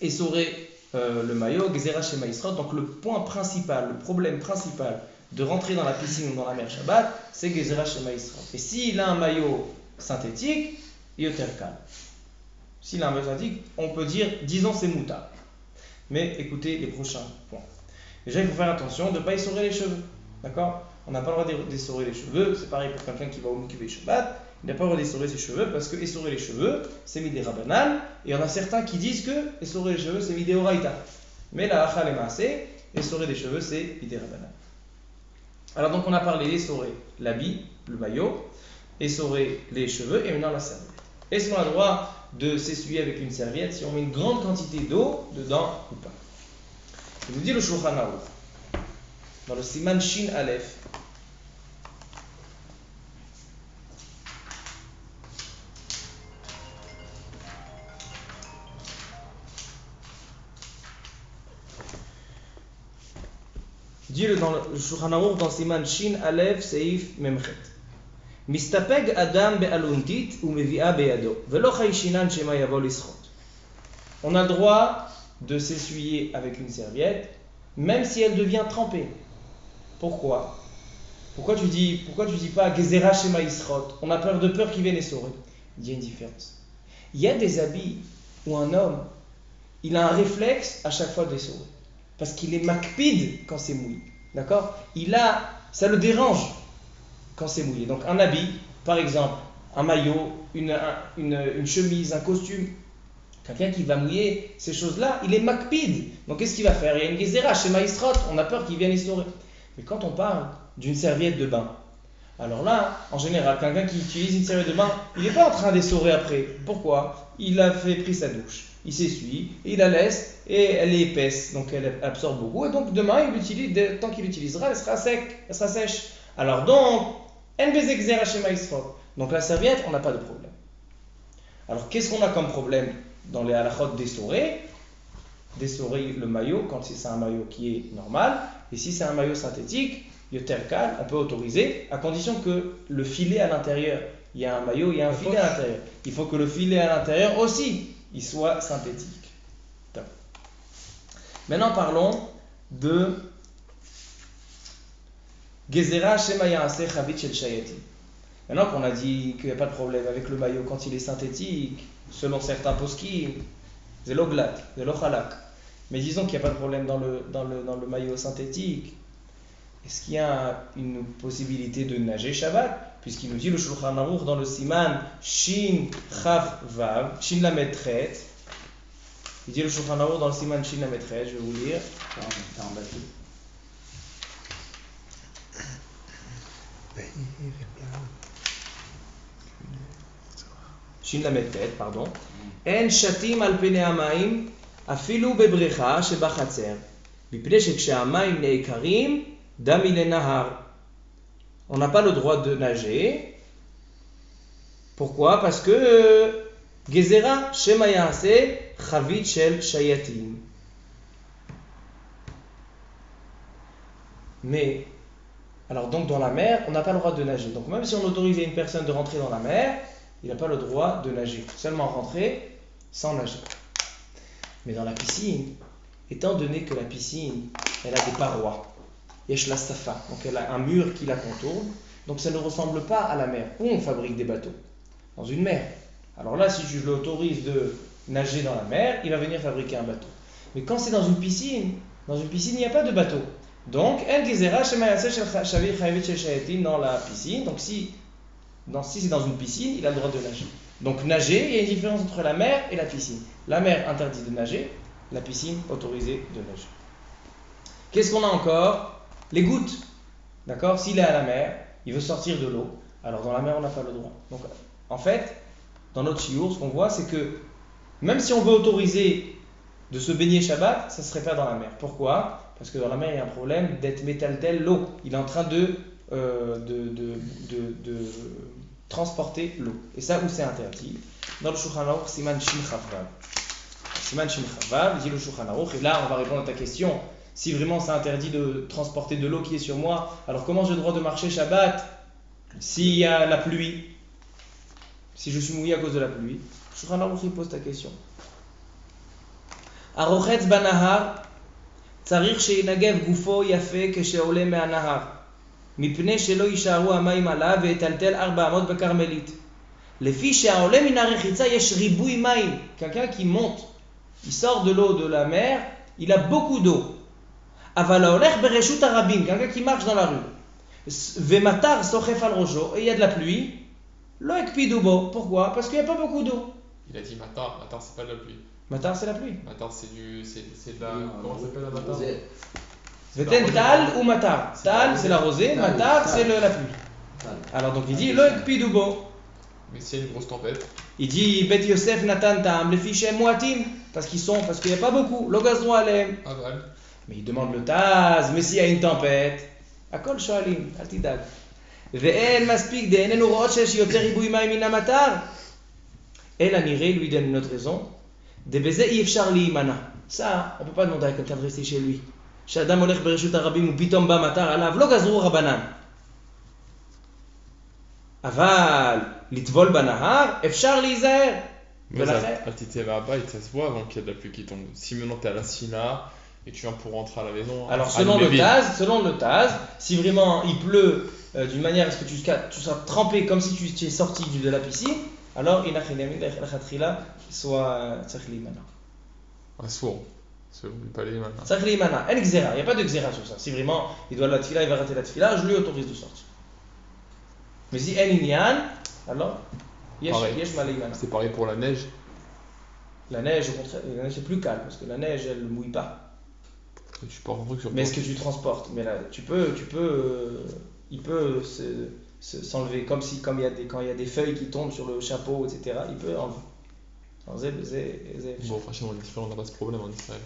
Speaker 1: essorer le maillot, Gezerah Shema Isrot. Donc le point principal, le problème principal de rentrer dans la piscine ou dans la mer Shabbat, c'est Gezerah Shema Isrot. Et s'il a un maillot synthétique, yoter kal. S'il a un maillot synthétique, on peut dire, disons c'est mouta. Mais écoutez les prochains points. Déjà il faut faire attention de ne pas essorer les cheveux. D'accord? On n'a pas le droit d'essorer les cheveux, c'est pareil pour quelqu'un qui va au mikvé Shabbat. Il n'a pas le droit d'essorer ses cheveux parce que essorer les cheveux, c'est midé rabanan. Et il y en a certains qui disent que essorer les cheveux, c'est midé oraïta. Mais la hachal et maasé, essorer les cheveux, c'est midé rabanan. Alors donc on a parlé d'essorer l'habit, le maillot, essorer les cheveux et maintenant la serviette. Est-ce qu'on a le droit de s'essuyer avec une serviette si on met une grande quantité d'eau dedans ou pas? Il nous dit le Shulchan Aruch, dans le Siman Shin Aleph, dit dans le Shulchan Aruch dans Siman Shin Aleph Seif Memchet. Mistapeg Adam be'aluntit ou mevi'a be'ado velo chayshinan shema yavo lischot. On a le droit de s'essuyer avec une serviette, même si elle devient trempée. Pourquoi? Pourquoi tu dis pas Gezerah shema isrot? On a peur qu'il vienne essorer. Il y a une différence. Il y a des habits où un homme, il a un réflexe à chaque fois d'essorer. Parce qu'il est makpid quand c'est mouillé. D'accord? Ça le dérange quand c'est mouillé. Donc un habit, par exemple, un maillot, une chemise, un costume, quelqu'un qui va mouiller ces choses-là, il est makpid. Donc qu'est-ce qu'il va faire? Il y a une gezerah chez Maïsrot, on a peur qu'il vienne essorer. Mais quand on parle d'une serviette de bain, alors là, en général, quelqu'un qui utilise une serviette de bain, il n'est pas en train d'essorer après. Pourquoi? Il a pris sa douche, il s'essuie, il la laisse, et elle est épaisse, donc elle absorbe beaucoup, et donc demain, tant qu'il l'utilisera, elle sera sèche. Alors donc, donc la serviette, on n'a pas de problème. Alors qu'est-ce qu'on a comme problème dans les halachot d'essorer le maillot quand c'est un maillot qui est normal, et si c'est un maillot synthétique, yoter kal, on peut autoriser à condition que le filet à l'intérieur, il y a un maillot, il y a un filet à l'intérieur. Il faut que le filet à l'intérieur aussi, il soit synthétique. Top. Maintenant parlons de Gezerah Shema Ya'aseh Chavit Shel Shayatim. Maintenant qu'on a dit qu'il n'y a pas de problème avec le maillot quand il est synthétique, selon certains poskim, c'est l'oglat, c'est l'ochalak. Mais disons qu'il n'y a pas de problème dans le maillot synthétique. Est-ce qu'il y a une possibilité de nager Shabbat? Puisqu'il nous dit le Shulchan Aruch dans le Siman Shin Chav Vav, Shin Lamed Chet, Il dit le Shulchan Aruch dans le Siman Shin Lamed Chet, je vais vous lire.
Speaker 2: T'as embêté.
Speaker 1: Shin Lamed Tet, pardon. En shatim al pnei hamayim afilu bebrecha שבחצר, מפני שכשהמים נעקרים דמי לנהר. On n'a pas le droit de nager. Pourquoi? Parce que Gezerah shema ya'aseh chavit shel shayatim. Mais, alors donc dans la mer, on n'a pas le droit de nager. Donc même si on autorisait une personne de rentrer dans la mer, il n'a pas le droit de nager. Seulement rentrer sans nager. Mais dans la piscine, étant donné que la piscine, elle a des parois, yesh la safa, donc elle a un mur qui la contourne, donc ça ne ressemble pas à la mer. Où on fabrique des bateaux? Dans une mer. Alors là, si je l'autorise de nager dans la mer, il va venir fabriquer un bateau. Mais quand c'est dans une piscine, il n'y a pas de bateau. Donc, en gezerah shema ya'aseh shavit shel shayatim dans la piscine. Donc si c'est dans une piscine, il a le droit de nager. Donc nager, il y a une différence entre la mer et la piscine. La mer interdit de nager, la piscine autorisée de nager. Qu'est-ce qu'on a encore? Les gouttes. D'accord? S'il est à la mer, il veut sortir de l'eau, alors dans la mer on n'a pas le droit. Donc en fait, dans notre shiur, ce qu'on voit, c'est que même si on veut autoriser de se baigner Shabbat, ça ne serait pas dans la mer. Pourquoi? Parce que dans la mer, il y a un problème d'être métaltel l'eau. Il est en train de transporter l'eau. Et ça, où c'est interdit? Dans le Shulchan Aruch, Siman Shin Chavav. Siman Shin Chavav, dit le Shulchan Aruch, et là, on va répondre à ta question. Si vraiment c'est interdit de transporter de l'eau qui est sur moi, alors comment j'ai le droit de marcher Shabbat s'il y a la pluie? Si je suis mouillé à cause de la pluie? Shulchan Aruch, il pose ta question. הרוחץ בנהר צריך שינגב גופו יפה כשעולה מהנהר מפני שלא יישארו המים עליו ויטלטל 400 בכרמלית לפי שהעולה מן הרחיצה יש ריבוי מים. Quelqu'un qui monte, il sort de l'eau de la mer, il a beaucoup d'eau. אבל ההולך ברשות הרבים, quelqu'un qui marche dans la rue ומטר סוחף על ראשו et il y a de la pluie, לא הקפידו בו. Pourquoi? Parce qu'il n'y a pas beaucoup d'eau.
Speaker 3: Il a dit matar, matar c'est pas de la pluie.
Speaker 1: Matar, c'est la pluie.
Speaker 3: Matar, c'est de la. Comment ça s'appelle la matar?
Speaker 1: Veten tal ou matar. Tal, c'est la rosée. Matar, c'est la pluie. Alors donc il dit lo ekpidubo.
Speaker 3: Mais s'il y a une grosse tempête.
Speaker 1: Il dit Bet Yosef Natan Tam les fiches moatim parce qu'il n'y a pas beaucoup. Lo gazro alem.
Speaker 3: Aval.
Speaker 1: Mais il demande le taz. Mais s'il y a une tempête, akol shoalim, al tidag. Ve'en maspik de enenu root shesh yoter ribui mayim min hamatar. El Aniré lui donne une autre raison. Ça, on ne peut pas demander à quelqu'un de rester chez lui. Shadam olech bereshut harabim upitom ba matar alav lo gazru rabanan. Aval litvol banahar efshar lizaher.
Speaker 3: Mais la titi ba'abait, ça se voit avant qu'il y ait de la pluie qui tombe. Si maintenant tu es à la Sina et tu viens pour rentrer à la maison.
Speaker 1: Alors selon le Taz, si vraiment il pleut d'une manière à ce que tu sois trempé comme si tu es sorti de la piscine, alors il a soit tzarich mana.
Speaker 3: Ah, sourd. Selon pas les mana.
Speaker 1: Tzarich mana. El gzera. Il n'y a pas de gzera sur ça. Si vraiment il doit la tfila, il va rater la tfila, je lui autorise de sortir. Mais si el inyan, alors yesh malay mana.
Speaker 3: C'est pareil pour la neige.
Speaker 1: La neige, au contraire, la neige c'est plus calme parce que la neige elle ne mouille pas.
Speaker 3: Tu portes un truc sur toi.
Speaker 1: Mais est-ce que tu transportes? Mais là, il peut s'enlever comme quand il y a des feuilles qui tombent sur le chapeau, etc. Il peut enlever.
Speaker 3: Bon, franchement, en Israël, on n'a pas ce problème en Israël.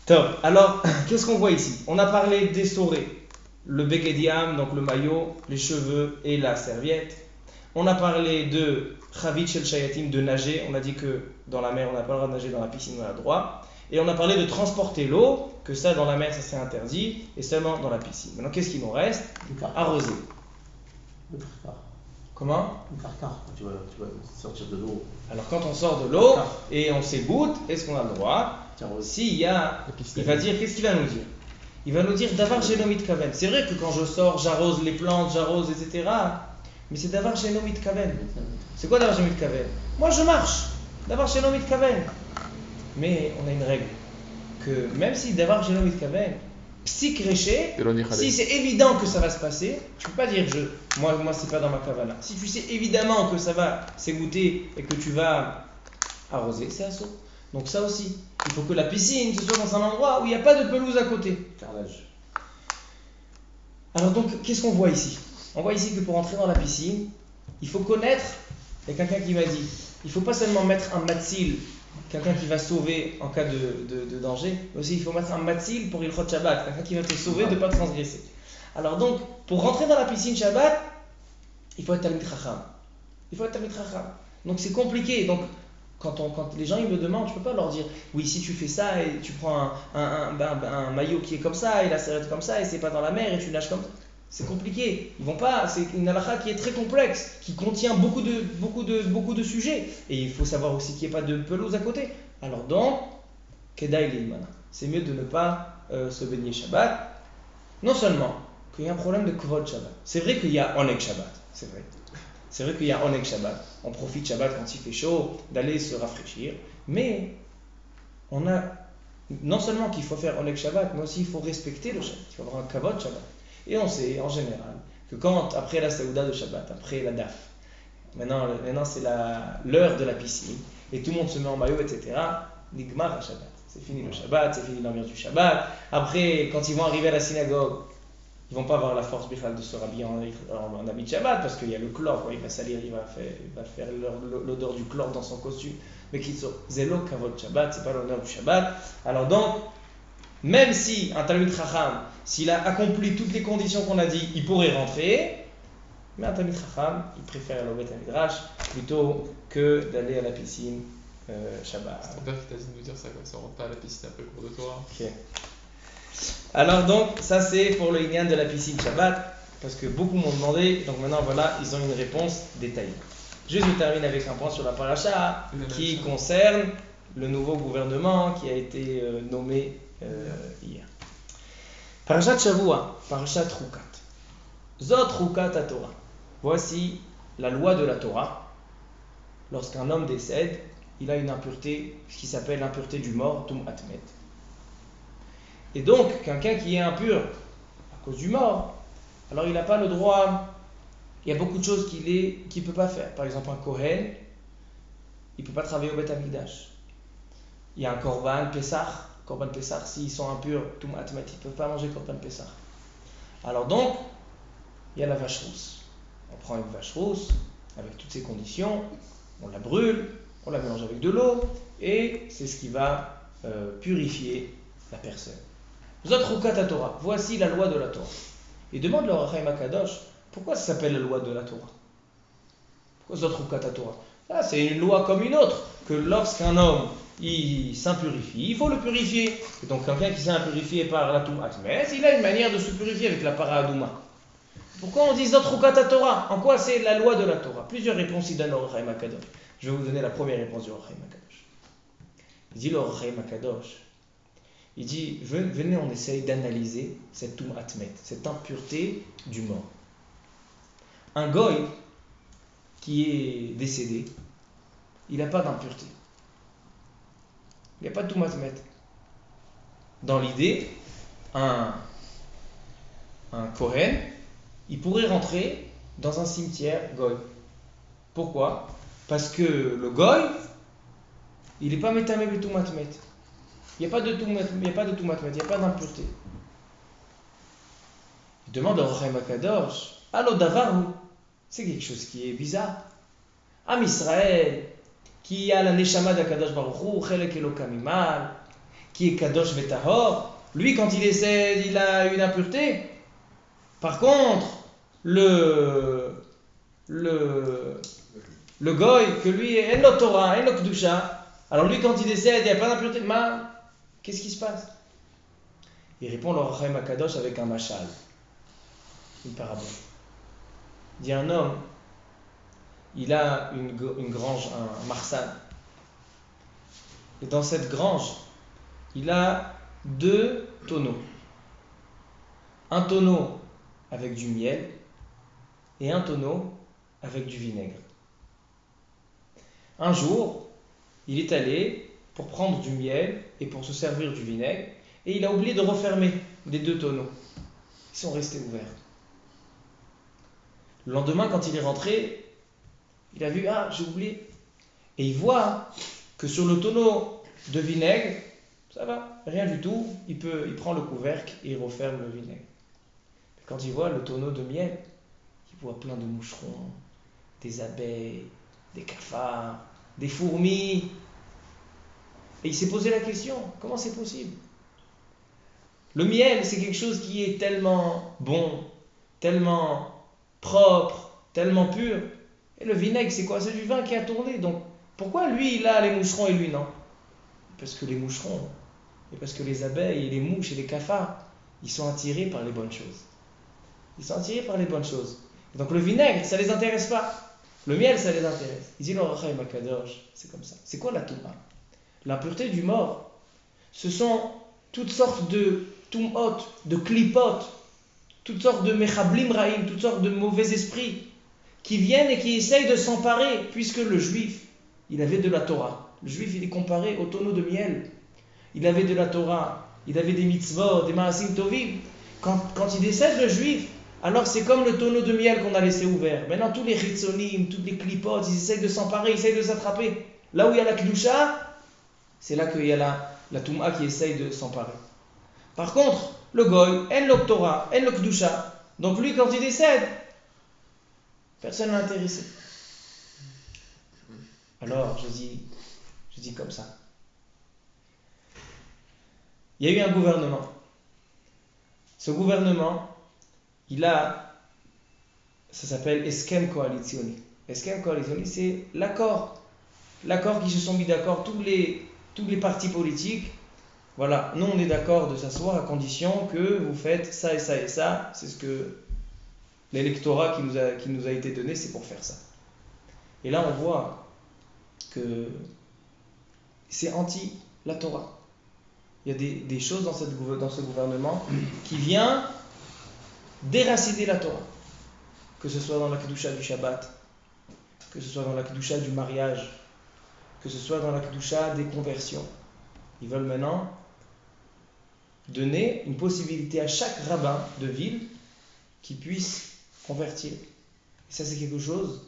Speaker 1: Top. Alors, qu'est-ce qu'on voit ici? On a parlé d'essorer le begediam, donc le maillot, les cheveux et la serviette. On a parlé de chavit shel shayatim, de nager. On a dit que dans la mer, on n'a pas le droit de nager, dans la piscine, on a le droit. Et on a parlé de transporter l'eau, que ça, dans la mer, ça c'est interdit, et seulement dans la piscine. Maintenant, qu'est-ce qu'il nous reste? Arroser. Comment?
Speaker 2: Le carcar, tu vas sortir de l'eau.
Speaker 1: Alors quand on sort de l'eau et on s'égoutte, est-ce qu'on a le droit? S'il y a, il va dire, qu'est-ce qu'il va nous dire? Il va nous dire d'avar génomit kaven. C'est vrai que quand je sors, j'arrose les plantes, j'arrose, etc. Mais c'est d'avar génomit kaven. C'est quoi d'avar génomit kaven? Moi je marche, d'avar génomit kaven. Mais on a une règle que même si d'avar génomit kaven, psych réché, si c'est évident que ça va se passer, tu peux pas dire moi c'est pas dans ma kavana. Si tu sais évidemment que ça va s'égoutter et que tu vas arroser, c'est assaut. Donc ça aussi. Il faut que la piscine ce soit dans un endroit où il n'y a pas de pelouse à côté.
Speaker 2: Carrelage.
Speaker 1: Alors donc, qu'est-ce qu'on voit ici? On voit ici que pour entrer dans la piscine, il faut connaître, il y a quelqu'un qui m'a dit, il ne faut pas seulement mettre un matzil, quelqu'un qui va sauver en cas de danger, mais aussi il faut mettre un matzil pour Ilchot Shabbat, quelqu'un qui va te sauver de ne pas transgresser. Alors donc, pour rentrer dans la piscine Shabbat, il faut être Talmid Chacham. Il faut être Talmid Chacham. Donc c'est compliqué. Donc quand les gens ils me demandent, je ne peux pas leur dire oui, si tu fais ça et tu prends un maillot qui est comme ça et la serviette comme ça et c'est pas dans la mer et tu nages comme ça. C'est compliqué. Ils vont pas. C'est une halakha qui est très complexe, qui contient beaucoup de sujets. Et il faut savoir aussi qu'il n'y ait pas de pelouse à côté. Alors donc, Kedai Lilmana. C'est mieux de ne pas se baigner Shabbat. Non seulement qu'il y a un problème de Kvod Shabbat. C'est vrai qu'il y a Oneg Shabbat. C'est vrai. C'est vrai qu'il y a Oneg Shabbat. On profite Shabbat quand il fait chaud, d'aller se rafraîchir. Mais on a non seulement qu'il faut faire Oneg Shabbat, mais aussi il faut respecter le Shabbat. Il faut avoir un Kavod Shabbat. Et on sait en général que quand, après la Saouda de Shabbat, après la Daf, maintenant c'est l'heure de la piscine, et tout le monde se met en maillot, etc., Nigmar à Shabbat. C'est fini le Shabbat, c'est fini l'ambiance du Shabbat. Après, quand ils vont arriver à la synagogue, ils ne vont pas avoir la force bichal de se rhabiller en habit de Shabbat, parce qu'il y a le chlore, il va salir, il va faire l'odeur du chlore dans son costume. Mais qu'ils sont zélo kavod Shabbat, c'est pas l'honneur du Shabbat. Alors donc, même si un Talmid Chacham, s'il a accompli toutes les conditions qu'on a dit, il pourrait rentrer, mais un Talmid Chacham, il préfère aller au Beth Midrash plutôt que d'aller à la piscine Shabbat.
Speaker 3: C'est ton père qui t'a dit de nous dire ça, ça rentre pas à la piscine après le cours de Torah.
Speaker 1: Ok. Alors donc, ça c'est pour le Inyan de la piscine Shabbat, parce que beaucoup m'ont demandé, donc maintenant voilà, ils ont une réponse détaillée. Juste je termine avec un point sur la paracha qui concerne le nouveau gouvernement qui a été nommé hier. Parashat Shavua, Parashat Rukat. Zot Rukat à Torah. Voici la loi de la Torah. Lorsqu'un homme décède, il a une impureté, ce qui s'appelle l'impureté du mort, Tum Atmet. Et donc, quelqu'un qui est impur à cause du mort, alors il n'a pas le droit. Il y a beaucoup de choses qu'il ne peut pas faire. Par exemple, un Kohen, il ne peut pas travailler au Beth Amikdash. Il y a un Korban Pessah, s'ils sont impurs, Tum Atmet, ils ne peuvent pas manger Korban Pessah. Alors donc, il y a la vache rousse. On prend une vache rousse, avec toutes ces conditions, on la brûle, on la mélange avec de l'eau, et c'est ce qui va purifier la personne. Zot Rukat Torah, voici la loi de la Torah. Et demande le Rachaim Akadosh, pourquoi ça s'appelle la loi de la Torah? Pourquoi Zot Rukat Torah? Là, c'est une loi comme une autre, que lorsqu'un homme il s'impurifie, il faut le purifier. Et donc quelqu'un qui s'est impurifié par la Tum Atmet, il a une manière de se purifier avec la Para Adouma. Pourquoi on dit Zot Rukat Torah? En quoi c'est la loi de la Torah? Plusieurs réponses il donne au Rachaim Akadosh. Je vais vous donner la première réponse du Rachaim Akadosh. Il dit le Rachaim Akadosh, il dit, venez, on essaye d'analyser cette Tum Atmet, cette impureté du mort. Un goy qui est décédé, il n'a pas d'impureté. Il n'y a pas de Tum Atmet. Dans l'idée, un Kohen, il pourrait rentrer dans un cimetière goy. Pourquoi? Parce que le goy, il n'est pas métamé de Tum Atmet. Il n'y a pas de Tum Atmet, il n'y a pas d'impureté. Il demande au Rachaim Akadosh, Allo Davaru, c'est quelque chose qui est bizarre. Am Israël, qui a la Neshama d'Akadosh Baruch Hu, Chelek Elokam Imal, qui est Kadosh Vetahor, lui quand il décède, il a une impureté. Par contre, le goy, que lui est Enlo Torah, Enlo Kedusha, alors lui quand il décède, il n'y a pas d'impureté. Qu'est-ce qui se passe? Il répond le Rachaim Akadosh avec un machal, une parabole. Il dit un homme, il a une grange, un marsan. Et dans cette grange, il a 2 tonneaux. Un tonneau avec du miel et un tonneau avec du vinaigre. Un jour, il est allé pour prendre du miel et pour se servir du vinaigre, et il a oublié de refermer les 2 tonneaux. Ils sont restés ouverts. Le lendemain, quand il est rentré, il a vu, j'ai oublié. Et il voit que sur le tonneau de vinaigre, Ça va, rien du tout. Il prend le couvercle et il referme le vinaigre. Quand il voit le tonneau de miel, il voit plein de moucherons, des abeilles, des cafards, des fourmis. Et il s'est posé la question, comment c'est possible? Le miel, c'est quelque chose qui est tellement bon, tellement propre, tellement pur. Et le vinaigre, c'est quoi? C'est du vin qui a tourné. Donc, pourquoi lui, il a les moucherons et lui, non? Parce que les moucherons, et parce que les abeilles, et les mouches, et les cafards, ils sont attirés par les bonnes choses. Ils sont attirés par les bonnes choses. Et donc, le vinaigre, ça ne les intéresse pas. Le miel, ça les intéresse. Il dit, l'orachaï makadosh, c'est comme ça. C'est quoi la touma? L'impureté du mort, ce sont toutes sortes de tumot, de klipot, toutes sortes de mechablim raïm, toutes sortes de mauvais esprits qui viennent et qui essayent de s'emparer, puisque le juif, il avait de la Torah. Le juif, il est comparé au tonneau de miel. Il avait de la Torah, il avait des mitzvot, des maasim tovim. Quand il décède, le juif, alors c'est comme le tonneau de miel qu'on a laissé ouvert. Maintenant, tous les ritzonim, toutes les klipotes, ils essayent de s'emparer, ils essayent de s'attraper. Là où il y a la kedusha, c'est là qu'il y a la touma qui essaye de s'emparer. Par contre, le goy, en le Torah, en le kedusha, donc lui, quand il décède, personne n'est intéressé. Alors, je dis comme ça. Il y a eu un gouvernement. Ce gouvernement, ça s'appelle Eskem Koalitioni. Eskem Koalitioni, c'est l'accord qui se sont mis d'accord, tous les partis politiques. Voilà, nous on est d'accord de s'asseoir à condition que vous faites ça et ça et ça. C'est ce que l'électorat qui nous a été donné, c'est pour faire ça. Et là on voit que c'est anti la Torah. Il y a des choses dans ce gouvernement qui vient déraciner la Torah. Que ce soit dans la kedusha du Shabbat, que ce soit dans la kedusha du mariage, que ce soit dans la kedusha des conversions. Ils veulent maintenant donner une possibilité à chaque rabbin de ville qui puisse convertir. Et ça, c'est quelque chose.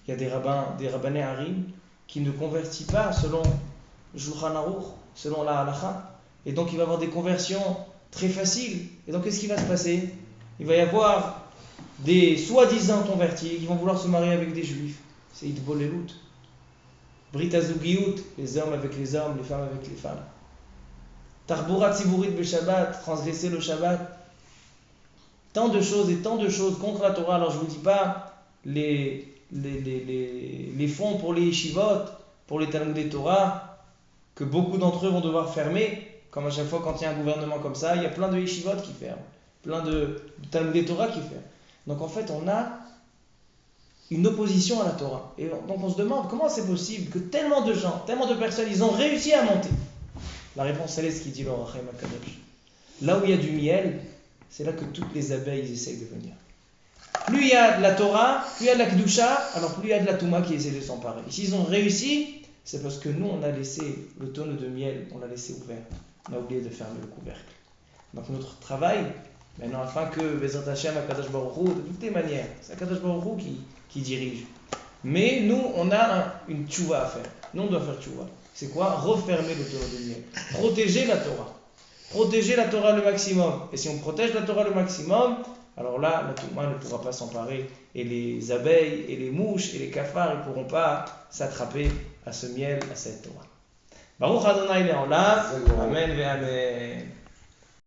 Speaker 1: Il y a des rabbinés harim qui ne convertissent pas selon Shulchan Aruch, selon la halacha. Et donc, il va y avoir des conversions très faciles. Et donc, qu'est-ce qui va se passer? Il va y avoir des soi-disant convertis qui vont vouloir se marier avec des juifs. C'est Hitbolelut. Brit Azugiyut, les hommes avec les hommes, les femmes avec les femmes. Tarbura Tziburit Beshabbat, transgresser le Shabbat. Tant de choses contre la Torah. Alors je ne vous dis pas les fonds pour les yeshivot, pour les Talmudei Torah, que beaucoup d'entre eux vont devoir fermer. Comme à chaque fois quand il y a un gouvernement comme ça, il y a plein de yeshivot qui ferment, plein de Talmudei Torah qui ferment. Donc en fait on a une opposition à la Torah. Et donc on se demande comment c'est possible que tellement de gens, tellement de personnes, ils ont réussi à monter. La réponse elle est ce qu'il dit le Rachem HaKadosh. Là où il y a du miel, c'est là que toutes les abeilles essayent de venir. Plus il y a de la Torah, plus il y a de la Kedusha, alors plus il y a de la Touma qui essaie de s'emparer. Et s'ils ont réussi, c'est parce que nous on a laissé le tonneau de miel, on l'a laissé ouvert. On a oublié de fermer le couvercle. Donc notre travail, maintenant afin que Bezrat Hashem, Akadosh Baruch Hu, de toutes les manières, c'est Akadosh Baruch Hu qui dirige. Mais nous, on a une tchouva à faire. Nous, on doit faire tchouva. C'est quoi? Refermer le tonneau de miel. Protéger la Torah. Protéger la Torah le maximum. Et si on protège la Torah le maximum, alors là, la Touma ne pourra pas s'emparer. Et les abeilles, et les mouches, et les cafards, ils ne pourront pas s'attraper à ce miel, à cette Torah. Baruch Adonai Le'olam. Amen ve Amen.